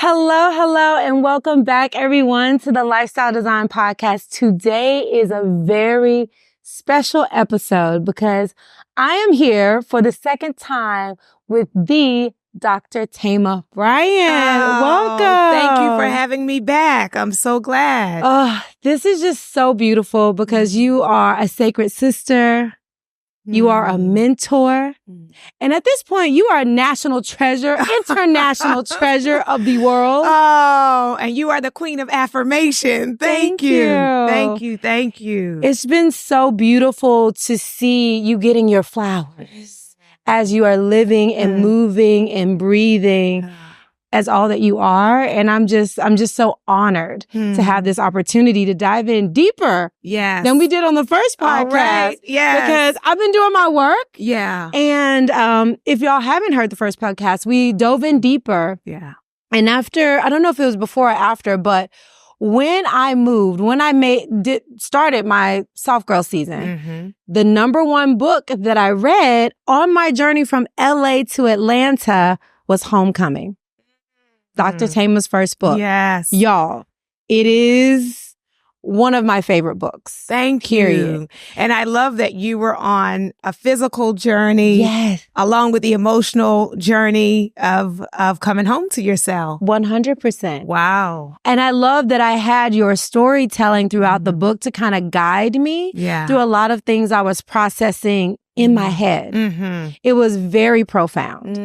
Hello, and welcome back, everyone, to the Lifestyle Design Podcast. Today is a very special episode because I am here for the second time with the Dr. Thema Bryant. Welcome. Thank you for having me back. I'm so glad. This is just so beautiful because you are a sacred sister. You are a mentor. And at this point, you are a national treasure, international treasure of the world. Oh, and you are the queen of affirmation. Thank you. Thank you. It's been so beautiful to see you getting your flowers as you are living and moving and breathing as all that you are. And I'm just so honored to have this opportunity to dive in deeper than we did on the first podcast. Right. Because I've been doing my work. Yeah. And if y'all haven't heard the first podcast, we dove in deeper. Yeah. And after, I don't know if it was before or after, but when I moved, when I started my soft girl season, the number one book that I read on my journey from LA to Atlanta was Homecoming. Dr. Thema's first book. Yes. Y'all, it is one of my favorite books. Thank you. And I love that you were on a physical journey along with the emotional journey of coming home to yourself. 100%. Wow. And I love that I had your storytelling throughout the book to kind of guide me through a lot of things I was processing in my head. It was very profound.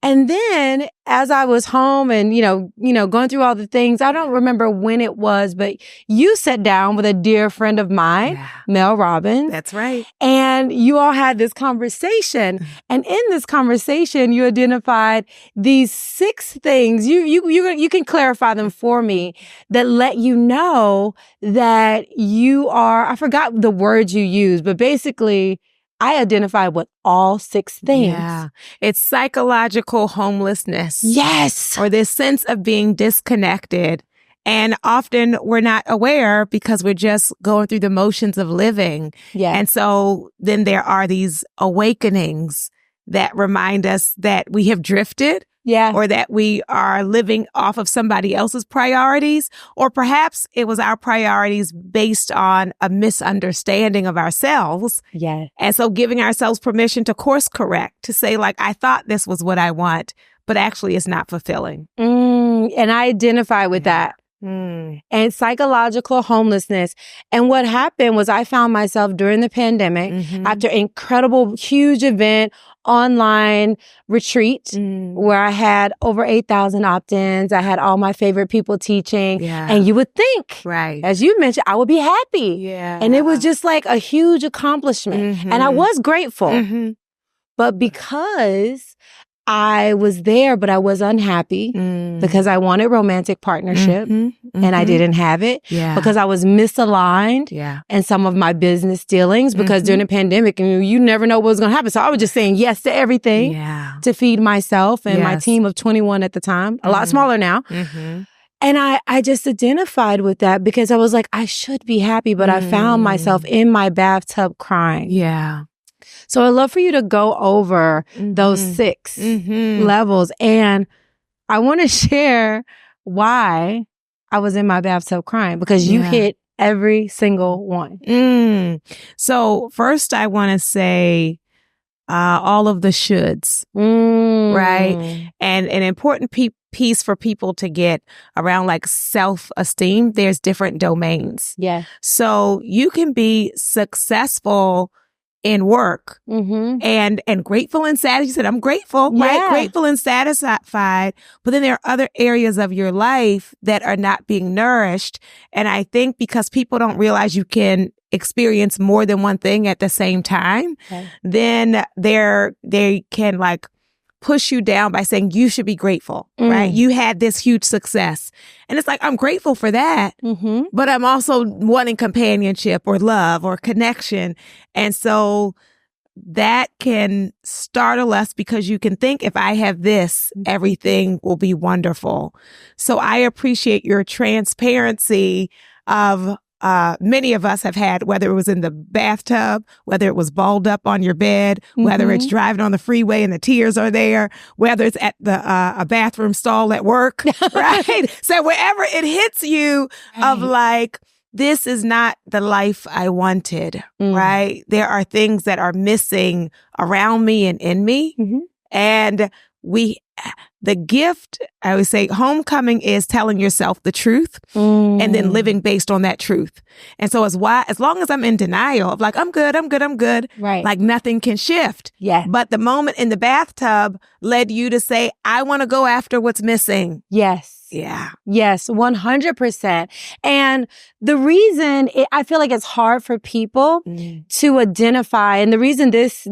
And then as I was home and, you know, going through all the things, I don't remember when it was, but you sat down with a dear friend of mine, Mel Robbins. That's right. And you all had this conversation. And in this conversation, you identified these 6 things. You can clarify them for me that let you know that you are, I forgot the words you used, but basically, I identified with all 6 things. Yeah. It's psychological homelessness. Yes. Or this sense of being disconnected. And often we're not aware because we're just going through the motions of living. Yeah. And so then there are these awakenings that remind us that we have drifted. Yeah. Or that we are living off of somebody else's priorities, or perhaps it was our priorities based on a misunderstanding of ourselves. Yeah. And so giving ourselves permission to course correct, to say like, I thought this was what I want, but actually it's not fulfilling. And I identify with that. And psychological homelessness. And what happened was I found myself during the pandemic after an incredible, huge event, online retreat where I had over 8,000 opt-ins. I had all my favorite people teaching. And you would think, as you mentioned, I would be happy. And it was just like a huge accomplishment. And I was grateful. But because I was there, but I was unhappy because I wanted romantic partnership and I didn't have it because I was misaligned in some of my business dealings because during the pandemic, you never know what was going to happen. So I was just saying yes to everything to feed myself and my team of 21 at the time, a lot smaller now. And I just identified with that because I was like, I should be happy, but I found myself in my bathtub crying. So I'd love for you to go over those 6 levels. And I want to share why I was in my bathtub crying because you hit every single one. So first I want to say all of the shoulds, right? And an important piece for people to get around like self-esteem, there's different domains. So you can be successful in work and grateful and satisfied. You said, I'm grateful, right? Grateful and satisfied. But then there are other areas of your life that are not being nourished. And I think because people don't realize you can experience more than one thing at the same time, then they can like push you down by saying you should be grateful, right? You had this huge success. And it's like, I'm grateful for that, but I'm also wanting companionship or love or connection. And so that can startle us because you can think if I have this, everything will be wonderful. So I appreciate your transparency of many of us have had, whether it was in the bathtub, whether it was balled up on your bed, whether it's driving on the freeway and the tears are there, whether it's at the a bathroom stall at work, right? So wherever it hits you of like, this is not the life I wanted, right? There are things that are missing around me and in me. And the gift, I would say, homecoming is telling yourself the truth and then living based on that truth. And so as long as I'm in denial of like, I'm good, right, like nothing can shift. Yeah. But the moment in the bathtub led you to say, I want to go after what's missing. Yes. Yeah. Yes, 100%. And the reason I feel like it's hard for people to identify, and the reason this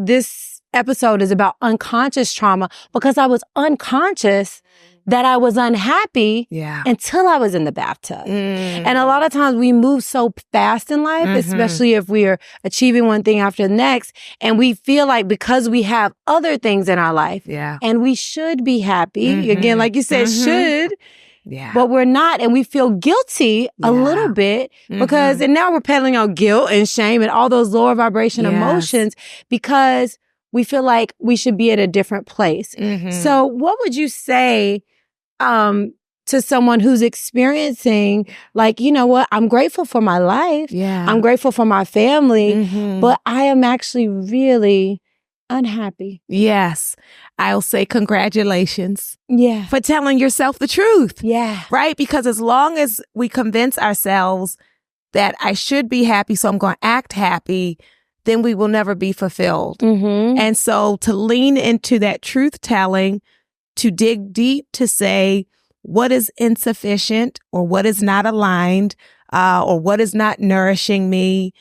episode is about unconscious trauma, because I was unconscious that I was unhappy until I was in the bathtub. And a lot of times we move so fast in life, especially if we are achieving one thing after the next, and we feel like because we have other things in our life, and we should be happy, again, like you said, should, but we're not, and we feel guilty a little bit because, and now we're peddling on guilt and shame and all those lower vibration emotions because we feel like we should be at a different place. So what would you say to someone who's experiencing like, you know what, I'm grateful for my life. I'm grateful for my family, but I am actually really unhappy. Yes. I'll say congratulations. Yeah. For telling yourself the truth. Yeah. Right? Because as long as we convince ourselves that I should be happy, so I'm going to act happy, then we will never be fulfilled. And so to lean into that truth telling, to dig deep, to say what is insufficient or what is not aligned or what is not nourishing me,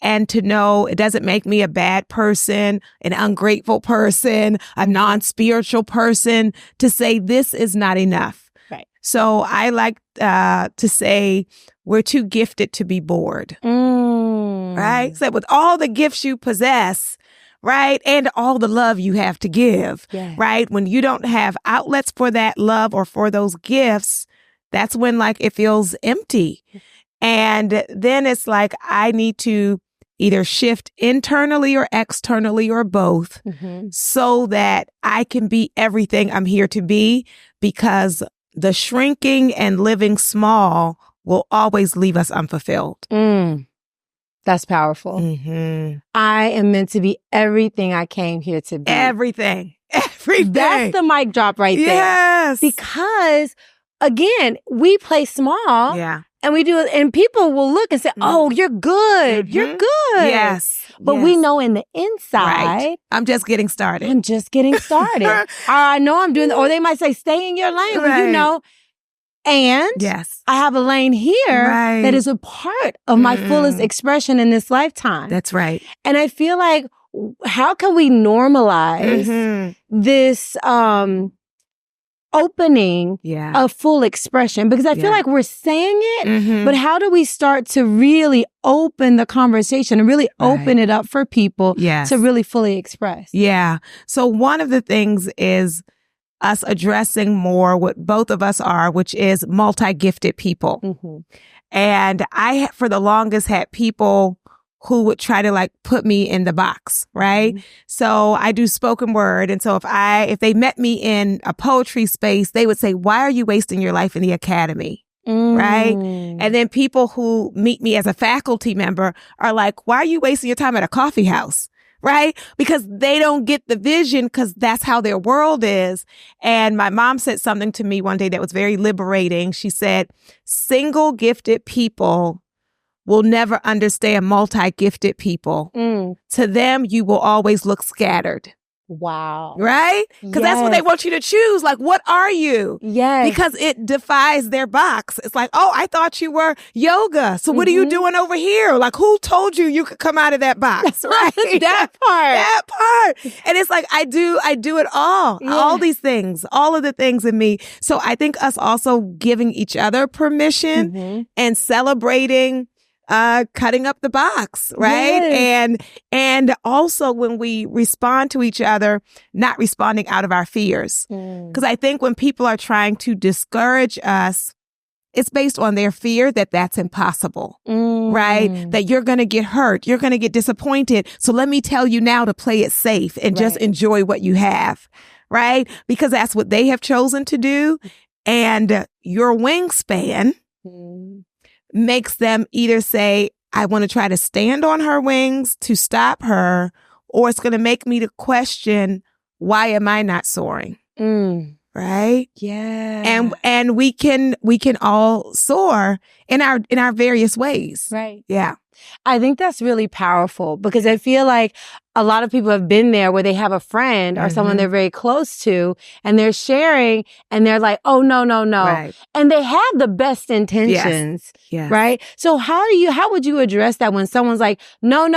and to know it doesn't make me a bad person, an ungrateful person, a non-spiritual person, to say this is not enough. Right. So I like to say we're too gifted to be bored. Right? So with all the gifts you possess, right? And all the love you have to give, right? When you don't have outlets for that love or for those gifts, that's when like it feels empty. And then it's like, I need to either shift internally or externally or both so that I can be everything I'm here to be, because the shrinking and living small will always leave us unfulfilled. That's powerful. I am meant to be everything I came here to be. Everything. That's the mic drop right there. Yes. Because again, we play small. And we do it, and people will look and say, oh, you're good. You're good. Yes. But we know in the inside, I'm just getting started. I'm just getting started. Or I know I'm doing, or they might say, stay in your lane. Well, you know, and I have a lane here that is a part of my fullest expression in this lifetime. That's right. And I feel like, how can we normalize this opening of full expression? Because I feel like we're saying it, but how do we start to really open the conversation and really open it up for people to really fully express? So one of the things is us addressing more what both of us are, which is multi-gifted people. And I, for the longest, had people who would try to like put me in the box, right? So I do spoken word. And so if they met me in a poetry space, they would say, why are you wasting your life in the academy? Right? And then people who meet me as a faculty member are like, why are you wasting your time at a coffee house? Right? Because they don't get the vision, because that's how their world is. And my mom said something to me one day that was very liberating. She said, single gifted people will never understand multi-gifted people. To them, you will always look scattered. Wow. Right? Because that's what they want you to choose. Like, what are you? Yes. Because it defies their box. It's like, oh, I thought you were yoga. So what are you doing over here? Like, who told you could come out of that box? Right? That part. That part. And it's like, I do it all. All these things, all of the things in me. So I think us also giving each other permission and celebrating cutting up the box, right? And also when we respond to each other, not responding out of our fears. Because I think when people are trying to discourage us, it's based on their fear that that's impossible, right? That you're going to get hurt. You're going to get disappointed. So let me tell you now to play it safe and just enjoy what you have, right? Because that's what they have chosen to do. And your wingspan makes them either say, I want to try to stand on her wings to stop her, or it's going to make me to question, why am I not soaring? Right? Yeah. And we can all soar in our various ways. Right. Yeah. I think that's really powerful because I feel like a lot of people have been there where they have a friend or someone they're very close to and they're sharing and they're like, oh, no. Right. And they have the best intentions, right? So how would you address that when someone's like, no,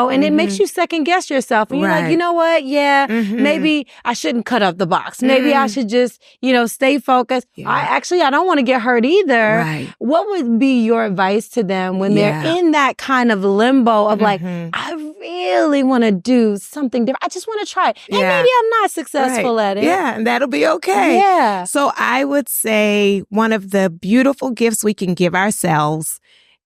and it makes you second guess yourself and you're like, you know what? Yeah, maybe I shouldn't cut up the box. Maybe I should just, stay focused. Yeah. I don't want to get hurt either. Right. What would be your advice to them when they're in that kind of limbo of like, I really want to do something different. I just want to try it. And maybe I'm not successful at it. Yeah, and that'll be okay. Yeah. So I would say one of the beautiful gifts we can give ourselves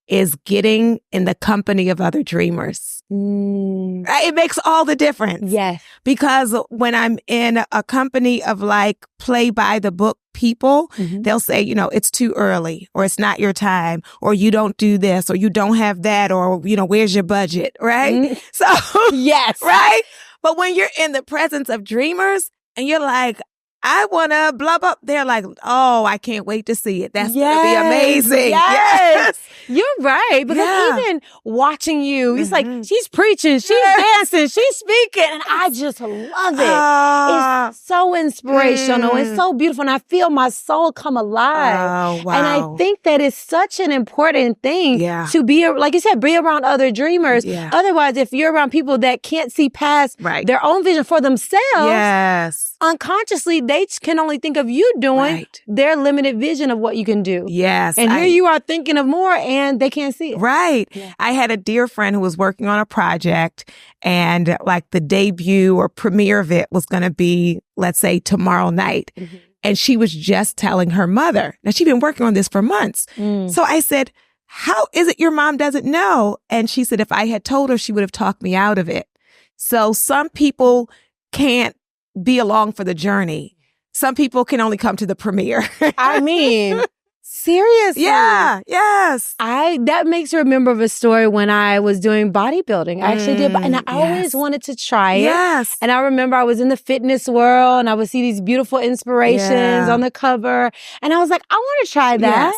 is getting in the company of other dreamers. It makes all the difference. Yes. Because when I'm in a company of like play by the book people, they'll say, it's too early or it's not your time or you don't do this or you don't have that or, where's your budget, right? So, yes. Right? But when you're in the presence of dreamers and you're like, I want to blah, blah. They're like, oh, I can't wait to see it. That's going to be amazing. Yes. You're right. Because even watching you, it's like, she's preaching, she's dancing, she's speaking. And I just love it. It's so inspirational. It's so beautiful. And I feel my soul come alive. Oh, wow. And I think that is such an important thing to be, like you said, be around other dreamers. Yeah. Otherwise, if you're around people that can't see past their own vision for themselves, unconsciously, they can only think of you doing their limited vision of what you can do. Yes. And here you are thinking of more and they can't see it. Right. Yeah. I had a dear friend who was working on a project and like the debut or premiere of it was going to be, let's say, tomorrow night. And she was just telling her mother. Now, she'd been working on this for months. So I said, how is it your mom doesn't know? And she said, if I had told her, she would have talked me out of it. So some people can't be along for the journey. Some people can only come to the premiere. I mean, seriously. Yeah. Yes. That makes me remember of a story when I was doing bodybuilding. I actually did. And I always wanted to try it. Yes. And I remember I was in the fitness world and I would see these beautiful inspirations on the cover. And I was like, I want to try that.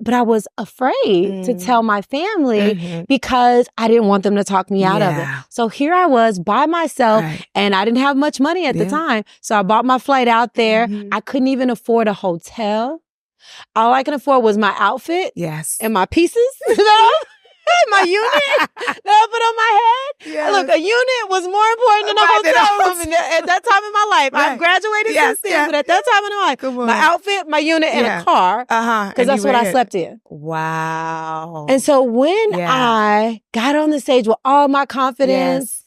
But I was afraid to tell my family because I didn't want them to talk me out of it. So here I was by myself and I didn't have much money at the time. So I bought my flight out there. I couldn't even afford a hotel. All I can afford was my outfit and my pieces, my unit that I put on my head. Yes. Look, a unit was more important than a hotel room at that time in my life. I've graduated since then, but at that time in my life, my outfit, my unit, and a car, because that's what I slept in. Wow. And so when I got on the stage with all my confidence,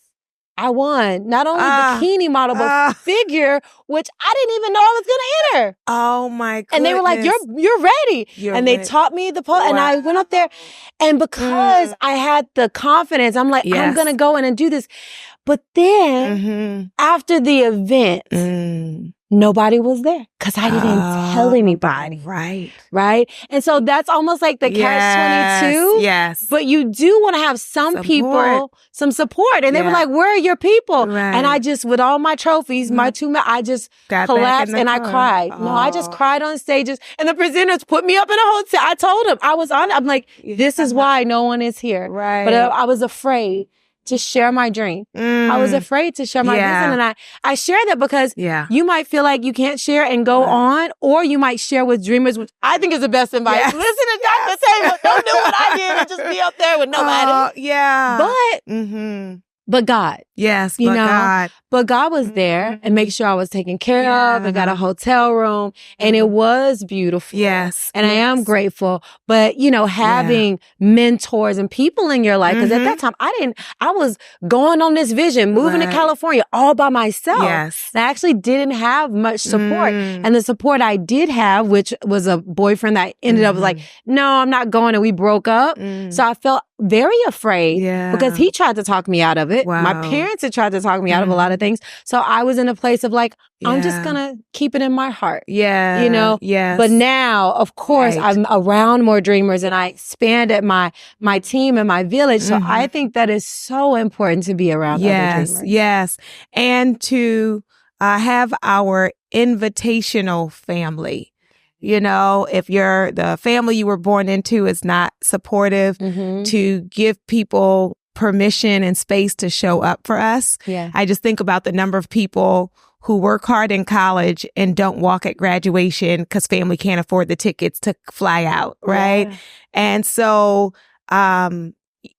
I won not only bikini model, but figure, which I didn't even know I was going to enter. Oh my goodness. And they were like, you're ready. And they taught me the pose and I went up there. And because I had the confidence, I'm like, I'm going to go in and do this. But then after the event, nobody was there because I didn't tell anybody. Right. And so that's almost like the catch-22. Yes. But you do want to have some people, some support. And they were like, where are your people? Right. And I just, with all my trophies, my I just collapsed and I cried. No, I just cried on stages. And the presenters put me up in a hotel. I told them, I'm like, this is why no one is here. Right. But I was afraid to share my dream. I was afraid to share my vision. And I share that because you might feel like you can't share and go on, or you might share with dreamers, which I think is the best advice. Listen to Dr. Table. Don't do what I did and just be up there with nobody. But but God. Yes, you but know, God. But God was there and make sure I was taken care of and got a hotel room. And it was beautiful. Yes. And I am grateful. But, you know, having mentors and people in your life, because at that time I was going on this vision, moving to California all by myself. Yes. And I actually didn't have much support. And the support I did have, which was a boyfriend that ended up was like, no, I'm not going. And we broke up. So I felt very afraid because he tried to talk me out of it. Wow. My parents had tried to talk me out of a lot of things. So I was in a place of like, I'm just going to keep it in my heart. Yeah. You know? Yes. But now, of course, I'm around more dreamers and I expanded my team and my village. So I think that is so important to be around other dreamers. Yes. And to have our invitational family. You know, if the family you were born into is not supportive, to give people permission and space to show up for us. Yeah. I just think about the number of people who work hard in college and don't walk at graduation because family can't afford the tickets to fly out, right? Yeah. And so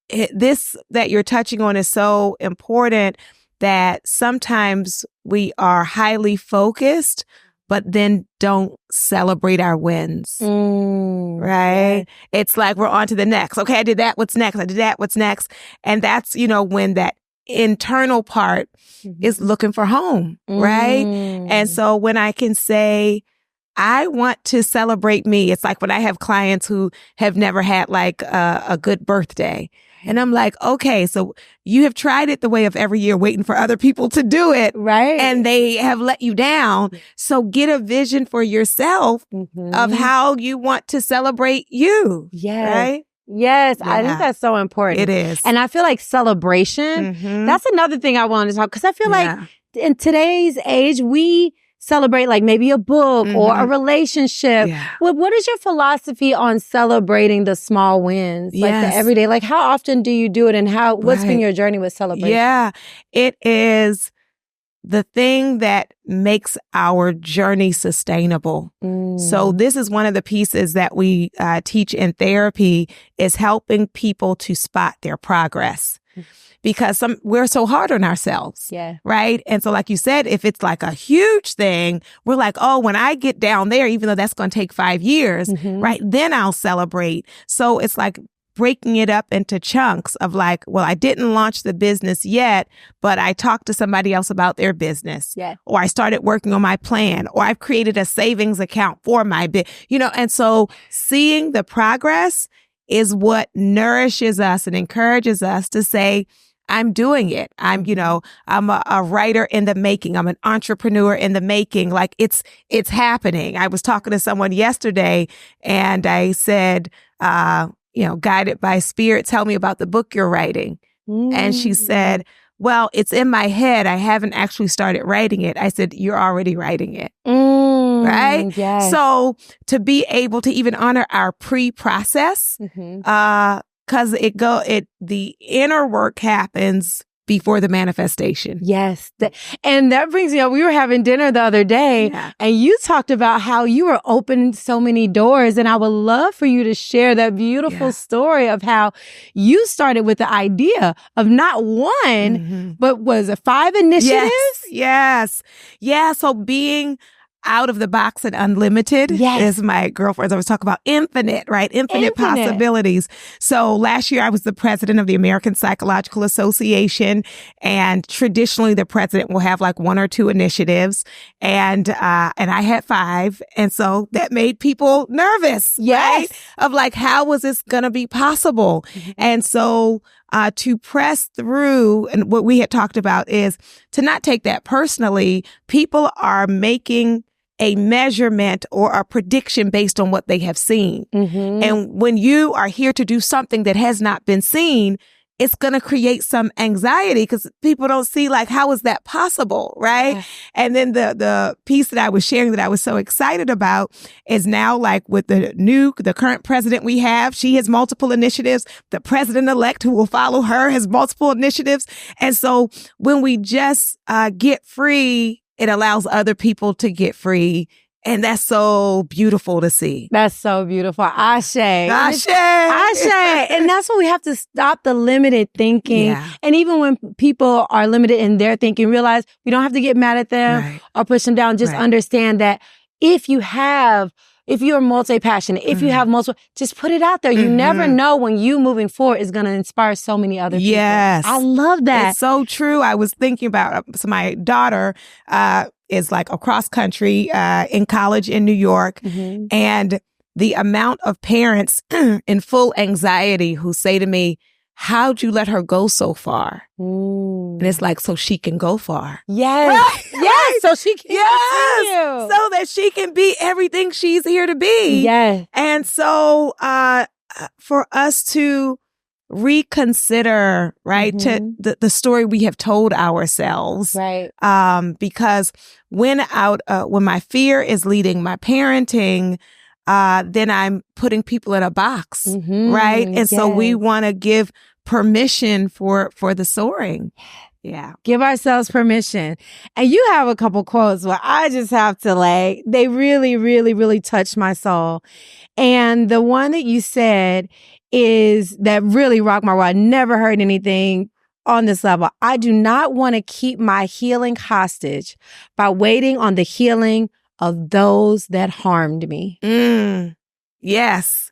this that you're touching on is so important, that sometimes we are highly focused but then don't celebrate our wins, right? Yeah. It's like we're on to the next. Okay, I did that. What's next? I did that. What's next? And that's, you know, when that internal part is looking for home, right? And so when I can say, I want to celebrate me, it's like when I have clients who have never had like a good birthday. And I'm like, okay, so you have tried it the way of every year waiting for other people to do it. Right. And they have let you down. So get a vision for yourself of how you want to celebrate you. Yes. Right? Yes. Yeah. I think that's so important. It is. And I feel like celebration, that's another thing I wanted to talk, because I feel like in today's age, we celebrate like maybe a book or a relationship. Yeah. What is your philosophy on celebrating the small wins? Like the everyday, like how often do you do it, and what's been your journey with celebration? Yeah, it is the thing that makes our journey sustainable. So this is one of the pieces that we teach in therapy, is helping people to spot their progress. Because we're so hard on ourselves, right? And so like you said, if it's like a huge thing, we're like, oh, when I get down there, even though that's going to take 5 years, right, then I'll celebrate. So it's like breaking it up into chunks of like, well, I didn't launch the business yet, but I talked to somebody else about their business. Yeah. Or I started working on my plan, or I've created a savings account for my you know, and so seeing the progress is what nourishes us and encourages us to say, I'm doing it. I'm a writer in the making. I'm an entrepreneur in the making. Like it's happening. I was talking to someone yesterday and I said, guided by spirit, tell me about the book you're writing. And she said, well, it's in my head. I haven't actually started writing it. I said, you're already writing it. Right? Yes. So to be able to even honor our pre-process, because the inner work happens before the manifestation. Yes. And that brings me up. We were having dinner the other day and you talked about how you were opening so many doors. And I would love for you to share that beautiful story of how you started with the idea of not one, but was it 5 initiatives? Yes. Yeah. So being out of the box and unlimited is my girlfriend's always talk about infinite, right? Infinite possibilities. So last year I was the president of the American Psychological Association, and traditionally the president will have like 1 or 2 initiatives, and I had 5, and so that made people nervous, right? Of like, how was this going to be possible? And so to press through, and what we had talked about is to not take that personally. People are making a measurement or a prediction based on what they have seen. And when you are here to do something that has not been seen, it's going to create some anxiety because people don't see like, how is that possible, right? And then the piece that I was sharing that I was so excited about is now like with the current president we have, she has multiple initiatives. The president-elect who will follow her has multiple initiatives. And so when we just get free, it allows other people to get free And that's so beautiful to see. That's so beautiful. Ashe. Ashe. Ashe. And that's when we have to stop the limited thinking. Yeah. And even when people are limited in their thinking, realize we don't have to get mad at them or push them down. Just understand that if you're multi-passionate, if you have multiple, just put it out there. You never know when you moving forward is going to inspire so many other people. Yes. I love that. It's so true. I was thinking about, so my daughter is like across country in college in New York. And the amount of parents in full anxiety who say to me, how'd you let her go so far? And it's like, so she can go far. Yes. Right? Yes. So she can continue. So that she can be everything she's here to be. Yes. And so for us to reconsider, right, to the story we have told ourselves. Right. Because when my fear is leading my parenting, then I'm putting people in a box, right? And so we want to give permission for the soaring. Yeah. Give ourselves permission. And you have a couple quotes where I just have to they really, really, really touch my soul. And the one that you said is that really rocked my world. I never heard anything on this level. I do not want to keep my healing hostage by waiting on the healing of those that harmed me. Yes.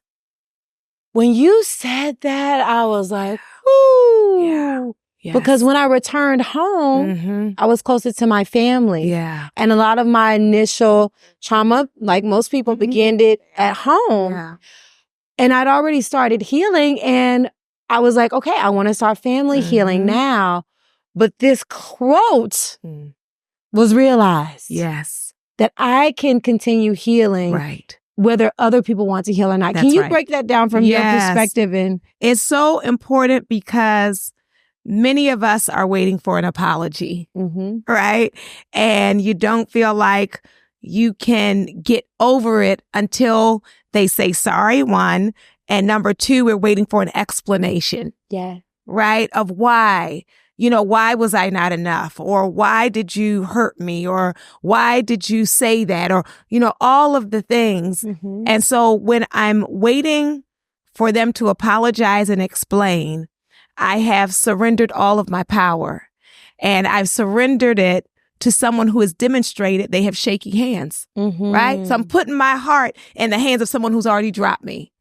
When you said that, I was like, ooh. Yeah. Yes. Because when I returned home, I was closer to my family. Yeah. And a lot of my initial trauma, like most people, began it at home. Yeah. And I'd already started healing. And I was like, okay, I want to start family healing now. But this quote was realized. Yes. That I can continue healing. Right. Whether other people want to heal or not. Can you break that down from your perspective? And it's so important because many of us are waiting for an apology, right? And you don't feel like you can get over it until they say sorry, one. And number two, we're waiting for an explanation. Yeah. Right? Of why. Why was I not enough? Or why did you hurt me? Or why did you say that? Or, all of the things. And so when I'm waiting for them to apologize and explain, I have surrendered all of my power. And I've surrendered it to someone who has demonstrated they have shaky hands, right? So I'm putting my heart in the hands of someone who's already dropped me.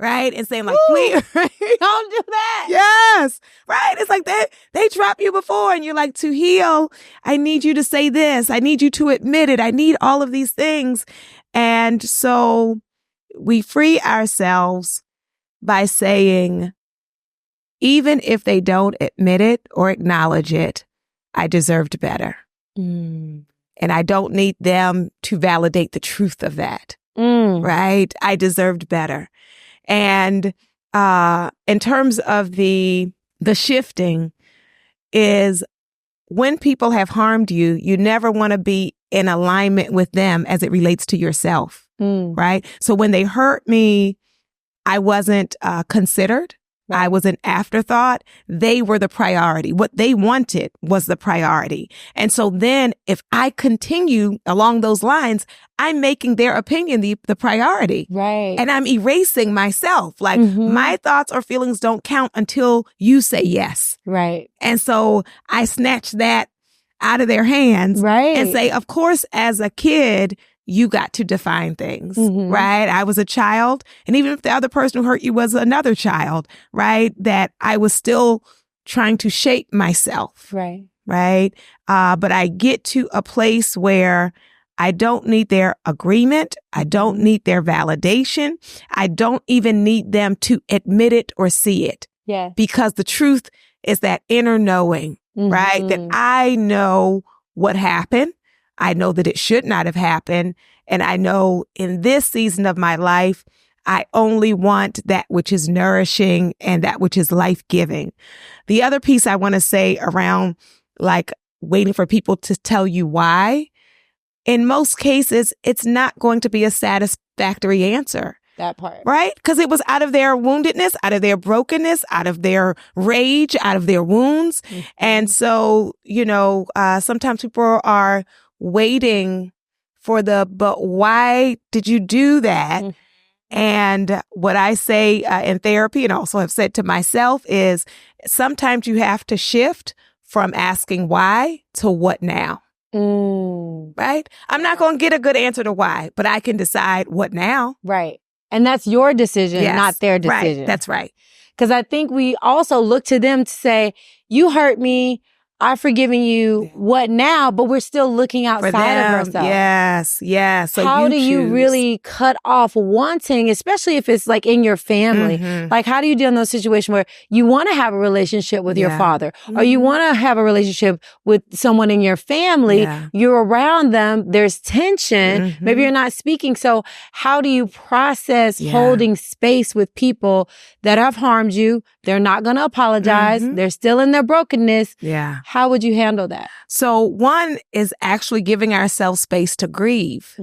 Right? And saying like, please, right? Don't do that. Yes. Right. It's like they dropped you before and you're like, to heal, I need you to say this. I need you to admit it. I need all of these things. And so we free ourselves by saying, even if they don't admit it or acknowledge it, I deserved better. And I don't need them to validate the truth of that. Right? I deserved better. And in terms of the shifting is when people have harmed you, you never want to be in alignment with them as it relates to yourself, right? So when they hurt me, I wasn't considered. I was an afterthought. They were the priority. What they wanted was the priority. And so then if I continue along those lines, I'm making their opinion the priority. Right. And I'm erasing myself. Like my thoughts or feelings don't count until you say yes. Right. And so I snatch that out of their hands and say, of course, as a kid, you got to define things, right? I was a child. And even if the other person who hurt you was another child, right? That I was still trying to shape myself. Right. Right. But I get to a place where I don't need their agreement. I don't need their validation. I don't even need them to admit it or see it. Yeah. Because the truth is that inner knowing, right? That I know what happened. I know that it should not have happened. And I know in this season of my life, I only want that which is nourishing and that which is life-giving. The other piece I want to say around like waiting for people to tell you why, in most cases, it's not going to be a satisfactory answer. That part. Right? Because it was out of their woundedness, out of their brokenness, out of their rage, out of their wounds. And so, sometimes people are waiting but why did you do that? Mm-hmm. And what I say in therapy, and also have said to myself, is sometimes you have to shift from asking why to what now. Right? I'm not going to get a good answer to why, but I can decide what now. Right. And that's your decision, not their decision. Right. That's right. Because I think we also look to them to say, you hurt me, I've forgiven you, what now? But we're still looking outside of ourselves. Yes. So how do you really cut off wanting, especially if it's like in your family? Mm-hmm. Like, how do you deal in those situations where you want to have a relationship with your father, or you want to have a relationship with someone in your family? You're around them. There's tension. Maybe you're not speaking. So how do you process holding space with people that have harmed you? They're not going to apologize. They're still in their brokenness. Yeah. How would you handle that? So one is actually giving ourselves space to grieve,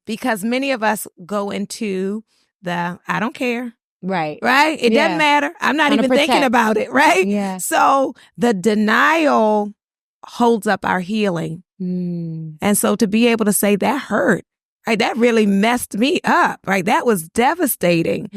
because many of us go into the, I don't care. Right. It doesn't matter. I'm not even thinking about it. Right. Yeah. So the denial holds up our healing. And so to be able to say that hurt, right? That really messed me up. Right. That was devastating.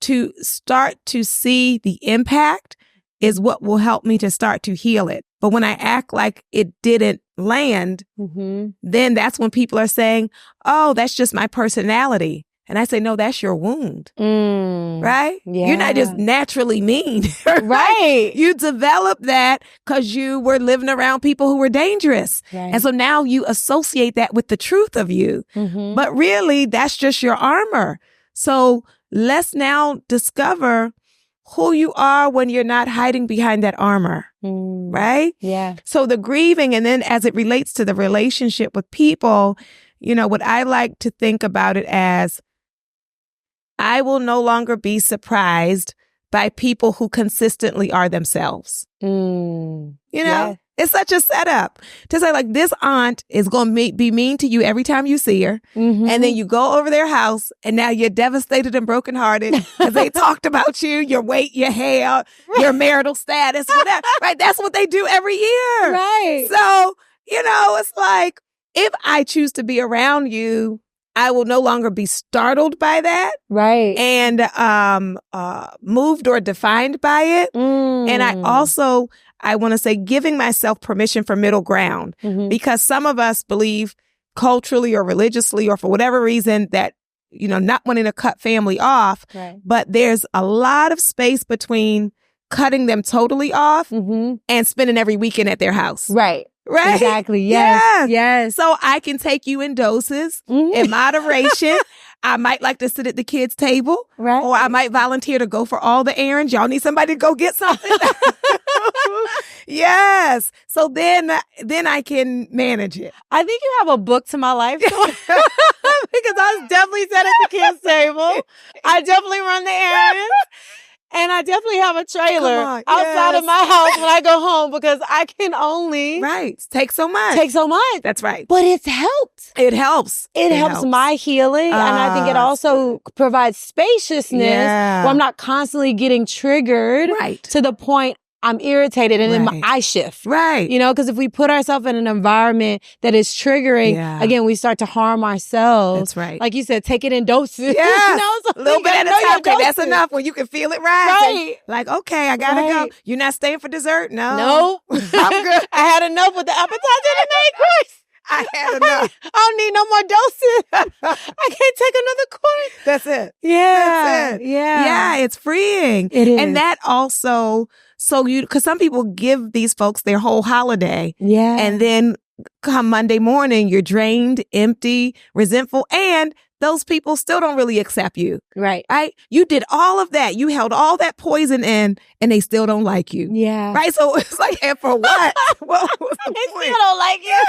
To start to see the impact is what will help me to start to heal it. But when I act like it didn't land, then that's when people are saying, oh, that's just my personality. And I say, no, that's your wound. Right? Yeah. You're not just naturally mean. Right. You developed that because you were living around people who were dangerous. Right. And so now you associate that with the truth of you. But really, that's just your armor. So let's now discover who you are when you're not hiding behind that armor, right? Yeah. So the grieving, and then as it relates to the relationship with people, what I like to think about it as, I will no longer be surprised by people who consistently are themselves. It's such a setup to say, like, this aunt is going to be mean to you every time you see her. And then you go over their house and now you're devastated and brokenhearted because they talked about you, your weight, your hair, your marital status, whatever. Right? That's what they do every year. Right. So, it's like, if I choose to be around you, I will no longer be startled by that. Right. And moved or defined by it. And I want to say giving myself permission for middle ground, because some of us believe culturally or religiously or for whatever reason that, not wanting to cut family off, but there's a lot of space between cutting them totally off and spending every weekend at their house. Right. Right? Exactly. Yes. Yes. So I can take you in doses, in moderation. I might like to sit at the kids' table, right? Or I might volunteer to go for all the errands. Y'all need somebody to go get something. Yes. So then I can manage it. I think you have a book to my life because I definitely sat at the kids' table. I definitely run the errands. And I definitely have a trailer outside of my house when I go home because I can only take so much. That's right. But it's helped. It helps. It helps my healing. And I think it also provides spaciousness where I'm not constantly getting triggered to the point I'm irritated and then I shift. Right. Because if we put ourselves in an environment that is triggering, again, we start to harm ourselves. That's right. Like you said, take it in doses. Yeah. A little bit at a time. Okay, that's enough when you can feel it rising. Like, okay, I gotta go. You're not staying for dessert? No. I'm good. I had enough with the appetizer tonight, Chris. I had enough. I don't need no more doses. I can't take another course. That's it. Yeah. That's it. Yeah, it's freeing. It is. And that also, because some people give these folks their whole holiday. Yeah. And then come Monday morning, you're drained, empty, resentful, and those people still don't really accept you. Right. You did all of that. You held all that poison in, and they still don't like you. Yeah. Right? So it's like, and for what? What was the they point? still don't like you.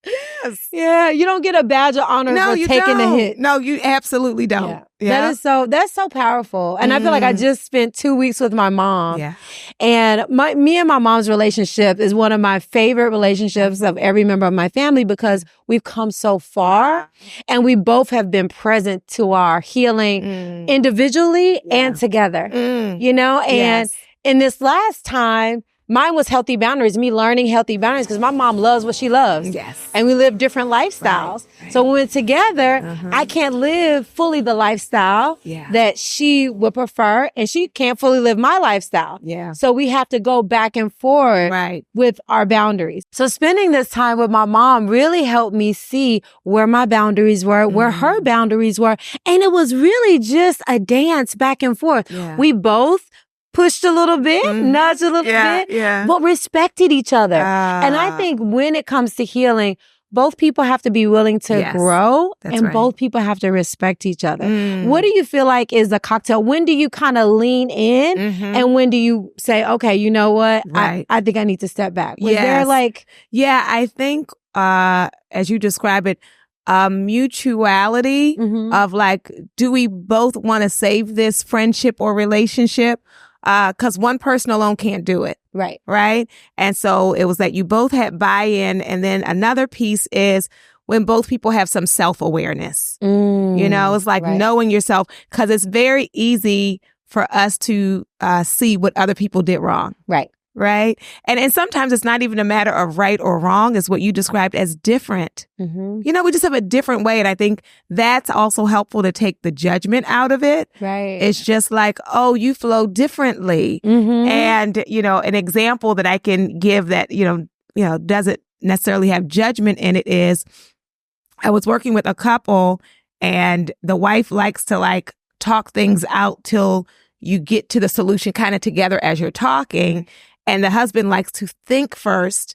Yes. Yeah, you don't get a badge of honor for taking the hit. No, you absolutely don't. Yeah. That's so powerful. And I feel like I just spent 2 weeks with my mom. Yeah. And me and my mom's relationship is one of my favorite relationships of every member of my family because we've come so far and we both have been present to our healing individually and together. And in this last time, Mine was healthy boundaries, me learning healthy boundaries because my mom loves what she loves. Yes. And we live different lifestyles. Right. So when we're together, I can't live fully the lifestyle that she would prefer, and she can't fully live my lifestyle. Yeah. So we have to go back and forth with our boundaries. So spending this time with my mom really helped me see where my boundaries were, where her boundaries were. And it was really just a dance back and forth. Yeah. We both pushed a little bit, nudged a little bit, but respected each other. And I think when it comes to healing, both people have to be willing to grow, and both people have to respect each other. What do you feel like is the cocktail? When do you kind of lean in, and when do you say, okay, you know what? I think I need to step back. Was there like... Yeah, I think as you describe it, mutuality of like, do we both want to save this friendship or relationship? Because one person alone can't do it. Right. Right. And so it was that you both had buy-in. And then another piece is when both people have some self-awareness. You know, it's like knowing yourself, because it's very easy for us to see what other people did wrong. Right. Right. And sometimes it's not even a matter of right or wrong. It's what you described as different. You know, we just have a different way. And I think that's also helpful to take the judgment out of it. Right. It's just like, oh, you flow differently. And, you know, an example that I can give that, you know, doesn't necessarily have judgment in it is I was working with a couple, and the wife likes to like talk things out till you get to the solution kind of together as you're talking. And the husband likes to think first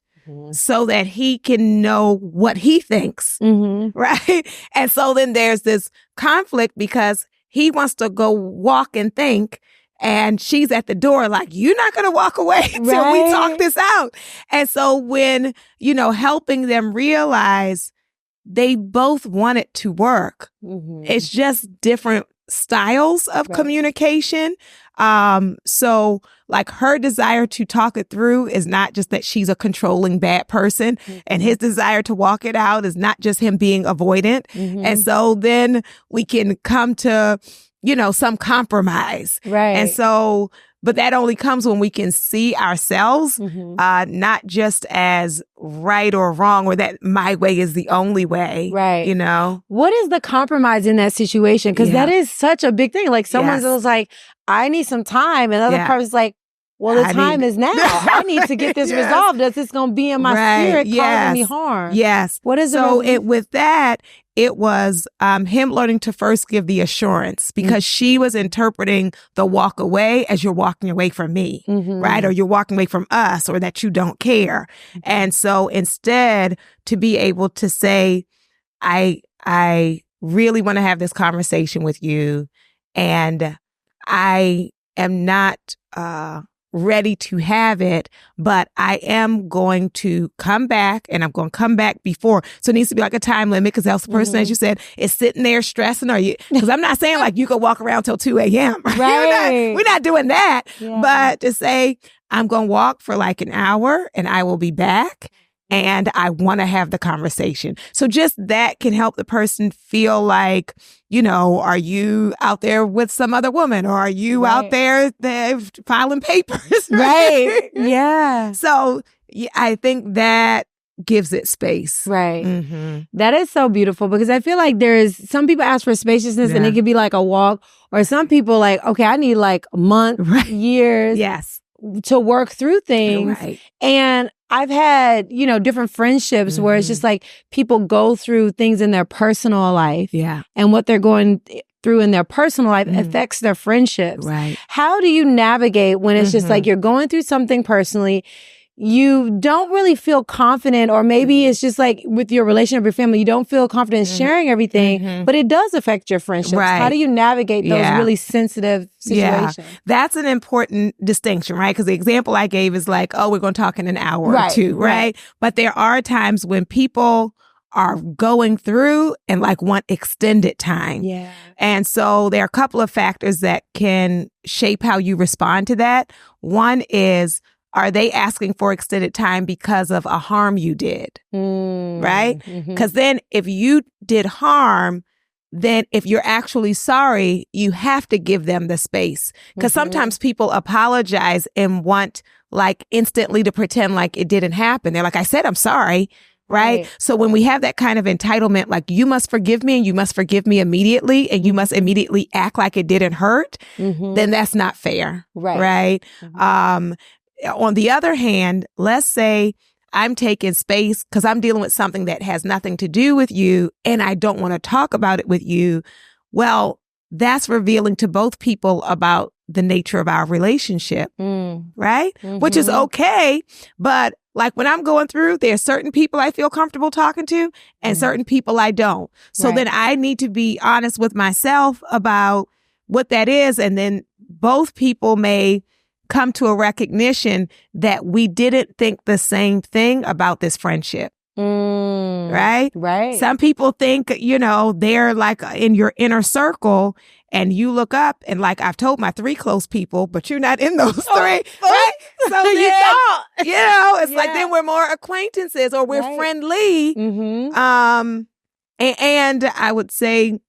so that he can know what he thinks, right? And so then there's this conflict because he wants to go walk and think, and she's at the door like, you're not going to walk away until we talk this out. And so when, you know, helping them realize they both want it to work, it's just different styles of communication. So like her desire to talk it through is not just that she's a controlling bad person, and his desire to walk it out is not just him being avoidant. And so then we can come to, you know, some compromise. Right. And so, but that only comes when we can see ourselves, not just as right or wrong, or that my way is the only way. Right. You know? What is the compromise in that situation? Because that is such a big thing. Like someone was like, I need some time. And the other person's like, well, the time is now. I need to get this resolved. That's just going to be in my spirit causing me harm. Yes. What is so with that, it was him learning to first give the assurance, because she was interpreting the walk away as you're walking away from me, right? Or you're walking away from us, or that you don't care. And so instead to be able to say, I really want to have this conversation with you, and I am not ready to have it, but I am going to come back, and I'm going to come back before. So it needs to be like a time limit, because else the person, as you said, is sitting there stressing. Or you, because I'm not saying like you can walk around till 2 a.m. Right. We're not doing that. But to say, I'm going to walk for like an hour and I will be back, and I want to have the conversation. So just that can help the person feel like, you know, are you out there with some other woman, or are you out there filing papers? Right. Yeah. So I think that gives it space. Right. That is so beautiful, because I feel like there's some people ask for spaciousness and it could be like a walk, or some people like, okay, I need like a month, years to work through things. And I've had, you know, different friendships where it's just like people go through things in their personal life. And what they're going through in their personal life affects their friendships. How do you navigate when it's just like you're going through something personally, you don't really feel confident, or maybe it's just like with your relationship, your family, you don't feel confident sharing everything, but it does affect your friendships. How do you navigate those really sensitive situations? That's an important distinction, right? Because the example I gave is like, oh, we're going to talk in an hour or two, right? But there are times when people are going through and like want extended time. And so there are a couple of factors that can shape how you respond to that. One is, are they asking for extended time because of a harm you did? Right? Because then if you did harm, then if you're actually sorry, you have to give them the space. Because sometimes people apologize and want like instantly to pretend like it didn't happen. They're like, I said, I'm sorry. Right. So when we have that kind of entitlement, like you must forgive me and you must forgive me immediately and you must immediately act like it didn't hurt, then that's not fair. Right. On the other hand, let's say I'm taking space because I'm dealing with something that has nothing to do with you and I don't want to talk about it with you. Well, that's revealing to both people about the nature of our relationship. Right. Which is okay. But like when I'm going through, there are certain people I feel comfortable talking to and certain people I don't. So then I need to be honest with myself about what that is. And then both people may come to a recognition that we didn't think the same thing about this friendship. Right? Some people think, they're like in your inner circle and you look up and like I've told my 3 close people, but you're not in those 3. Right? So then, it's like then we're more acquaintances or we're friendly. And I would say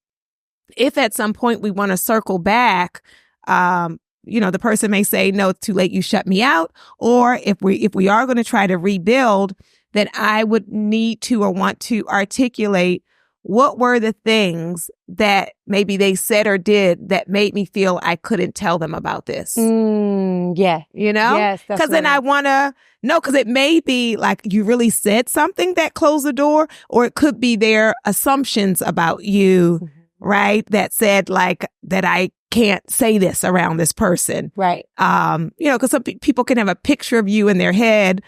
if at some point we want to circle back, the person may say, no, it's too late. You shut me out. Or if we are going to try to rebuild, then I would need to or want to articulate what were the things that maybe they said or did that made me feel I couldn't tell them about this. Yeah. Yes. Because then I want to know, because it may be like you really said something that closed the door, or it could be their assumptions about you, right? That said like that I can't say this around this person. Right. Because some people can have a picture of you in their head,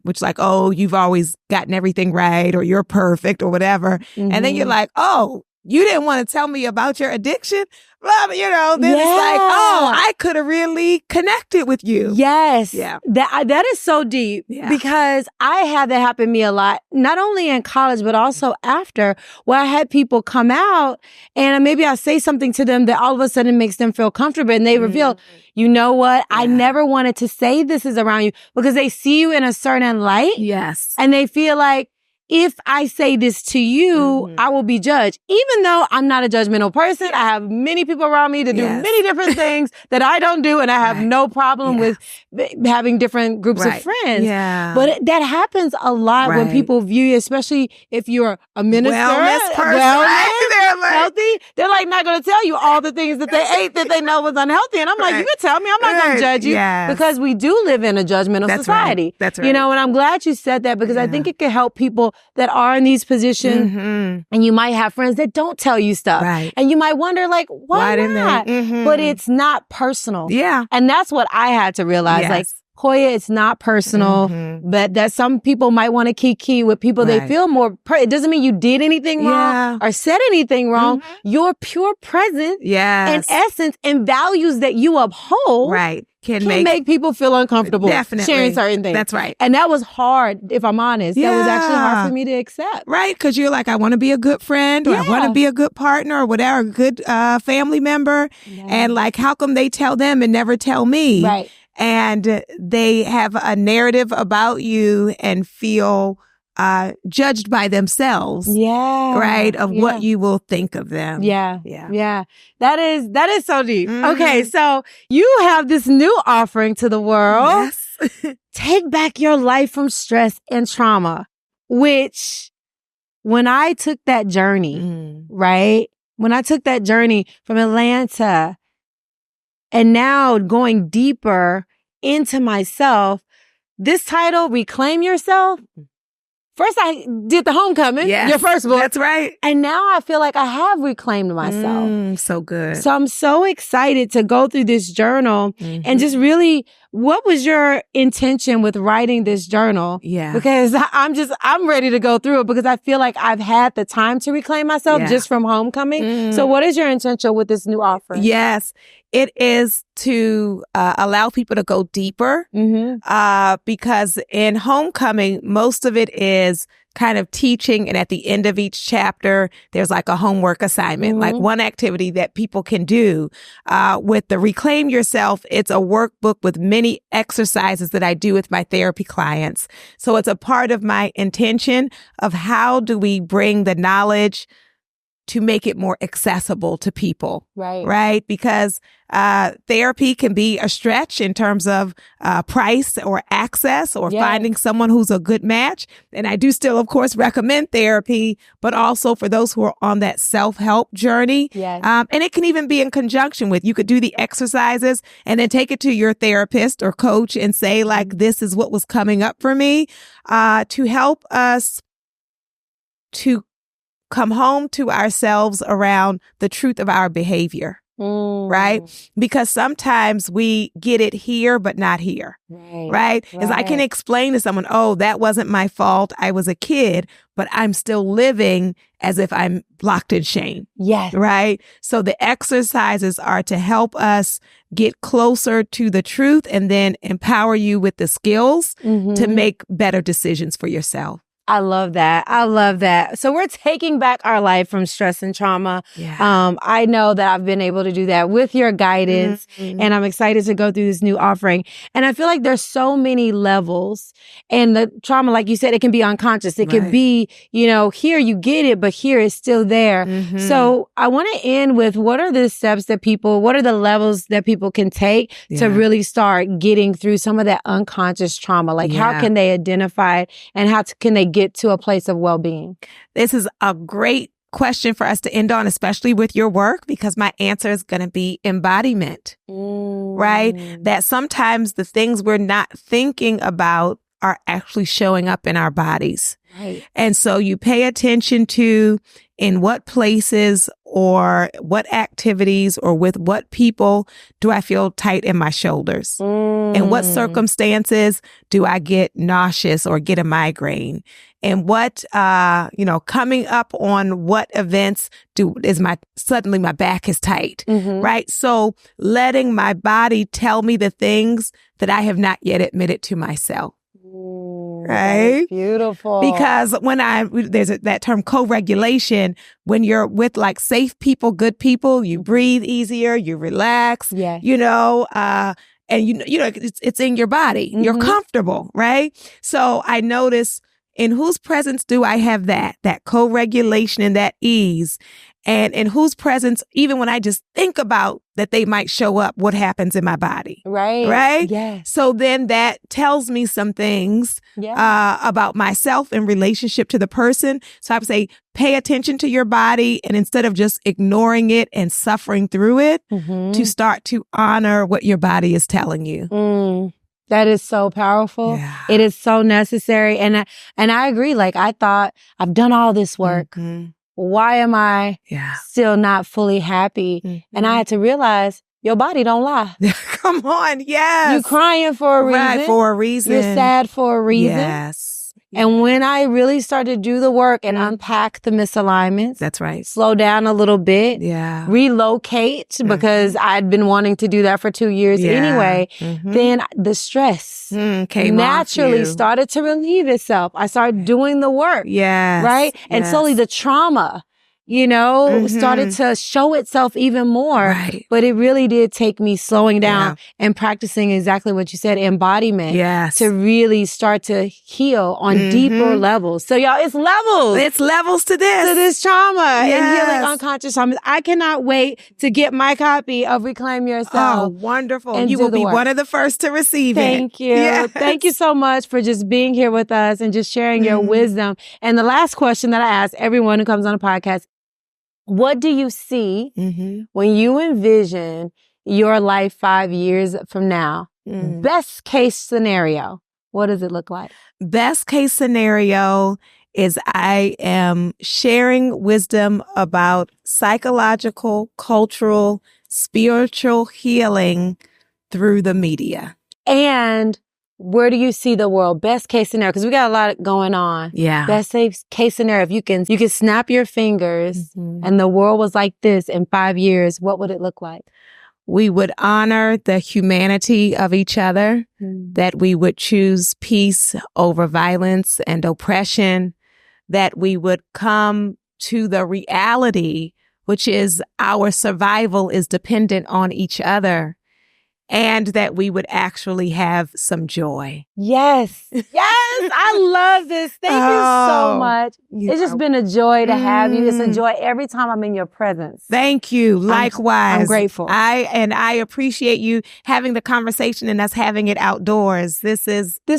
which like, oh, you've always gotten everything right, or you're perfect or whatever. And then you're like, oh, you didn't want to tell me about your addiction. Well, then it's like, oh, I could have really connected with you. Yes. Yeah. That is so deep because I had that happen to me a lot, not only in college, but also after, where I had people come out and maybe I say something to them that all of a sudden makes them feel comfortable and they reveal, you know what? I never wanted to say this is around you, because they see you in a certain light. Yes. And they feel like, if I say this to you, I will be judged. Even though I'm not a judgmental person, I have many people around me to do many different things that I don't do, and I have no problem with having different groups of friends. Yeah. But that happens a lot when people view you, especially if you're a minister, healthy. They're like not going to tell you all the things that they ate that they know was unhealthy. And I'm like, you can tell me, I'm not going to judge you, because we do live in a judgmental society. That's right. And I'm glad you said that, because I think it can help people that are in these positions, and you might have friends that don't tell you stuff. Right. And you might wonder, like, why not? But it's not personal. Yeah. And that's what I had to realize. Yes. Like, Koya, it's not personal, but that some people might want to kiki with people they feel more. It doesn't mean you did anything wrong or said anything wrong. Your pure presence and essence and values that you uphold can make people feel uncomfortable sharing certain things. That's right. And that was hard, if I'm honest. That was actually hard for me to accept. Right, because you're like, I want to be a good friend, or I want to be a good partner, or whatever, a good family member. And like, how come they tell them and never tell me? Right. And they have a narrative about you and feel judged by themselves. Yeah. Right. Of what you will think of them. Yeah. Yeah. Yeah. That is so deep. Okay. So you have this new offering to the world. Yes. Take back your life from stress and trauma, which when I took that journey, right? When I took that journey from Atlanta and now going deeper into myself, this title, Reclaim Yourself. First, I did the homecoming, your first book. That's right. And now I feel like I have reclaimed myself. So good. So I'm so excited to go through this journal and just really, what was your intention with writing this journal? Yeah. Because I'm ready to go through it, because I feel like I've had the time to reclaim myself just from homecoming. So what is your intention with this new offering? Yes. It is to allow people to go deeper, because in homecoming, most of it is kind of teaching. And at the end of each chapter, there's like a homework assignment, like one activity that people can do. With the Reclaim Yourself, it's a workbook with many exercises that I do with my therapy clients. So it's a part of my intention of how do we bring the knowledge to make it more accessible to people. Right. Right. Because therapy can be a stretch in terms of price or access or finding someone who's a good match. And I do still, of course, recommend therapy, but also for those who are on that self-help journey. Yes. And it can even be in conjunction with, you could do the exercises and then take it to your therapist or coach and say, like, this is what was coming up for me, to help us to come home to ourselves around the truth of our behavior. Right? Because sometimes we get it here, but not here. Right? As I can explain to someone, oh, that wasn't my fault. I was a kid, but I'm still living as if I'm locked in shame. Yes. Right? So the exercises are to help us get closer to the truth and then empower you with the skills to make better decisions for yourself. I love that. I love that. So we're taking back our life from stress and trauma. Yeah. I know that I've been able to do that with your guidance, and I'm excited to go through this new offering. And I feel like there's so many levels, and the trauma, like you said, it can be unconscious. It could be, here you get it, but here it's still there. So I want to end with, what are the steps what are the levels that people can take to really start getting through some of that unconscious trauma? Like, how can they identify it, and how can they get to a place of well-being? This is a great question for us to end on, especially with your work, because my answer is going to be embodiment, right? That sometimes the things we're not thinking about are actually showing up in our bodies. Right. And so you pay attention to in what places or what activities or with what people do I feel tight in my shoulders? In what circumstances do I get nauseous or get a migraine? And what, coming up on what events suddenly my back is tight, right? So letting my body tell me the things that I have not yet admitted to myself. Right? Beautiful. Because there's that term co-regulation, when you're with like safe people, good people, you breathe easier, you relax, and it's in your body. You're comfortable, right? So I notice, in whose presence do I have that co-regulation and that ease? And in whose presence, even when I just think about that they might show up, what happens in my body? Right? Yes. So then that tells me some things about myself in relationship to the person. So I would say, pay attention to your body, and instead of just ignoring it and suffering through it, to start to honor what your body is telling you. That is so powerful. Yeah. It is so necessary. And I agree. Like, I thought, I've done all this work. Why am I still not fully happy? And I had to realize, your body don't lie. Come on. Yes. You're crying for a reason. Right, for a reason. You're sad for a reason. Yes. And when I really started to do the work and unpack the misalignments. That's right. Slow down a little bit. Yeah. Relocate, because I'd been wanting to do that for 2 years anyway. Then the stress naturally started to relieve itself. I started doing the work. Yes. Right? And slowly the trauma, started to show itself even more. Right. But it really did take me slowing down and practicing exactly what you said, embodiment, to really start to heal on deeper levels. So y'all, it's levels. It's levels to this trauma and healing unconscious trauma. I cannot wait to get my copy of Reclaim Yourself. Oh, wonderful. You will be one of the first to receive it. Thank you. Yes. Thank you so much for just being here with us and just sharing your wisdom. And the last question that I ask everyone who comes on the podcast, what do you see when you envision your life 5 years from now? Best case scenario, what does it look like? Best case scenario is I am sharing wisdom about psychological, cultural, spiritual healing through the media. And where do you see the world? Best case scenario, because we got a lot going on. Yeah. Best case scenario, if you can snap your fingers and the world was like this in 5 years, what would it look like? We would honor the humanity of each other, that we would choose peace over violence and oppression, that we would come to the reality, which is our survival is dependent on each other. and that we would actually have some joy. Yes. Yes. I love this. Thank you so much. It's just been a joy to have you. It's a joy every time I'm in your presence. Thank you. Likewise. I'm grateful. I appreciate you having the conversation and us having it outdoors. This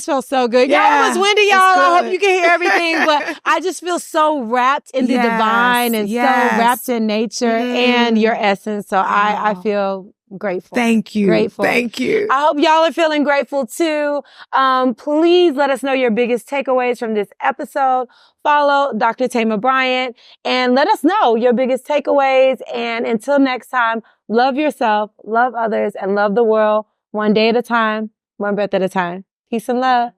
felt so good. Yeah, y'all, it was windy, y'all. I hope you can hear everything, but I just feel so wrapped in the divine and so wrapped in nature and your essence. So I feel grateful. Thank you. Grateful. Thank you. I hope y'all are feeling grateful too. Please let us know your biggest takeaways from this episode. Follow Dr. Thema Bryant and let us know your biggest takeaways. And until next time, love yourself, love others, and love the world one day at a time, one breath at a time. Peace and love.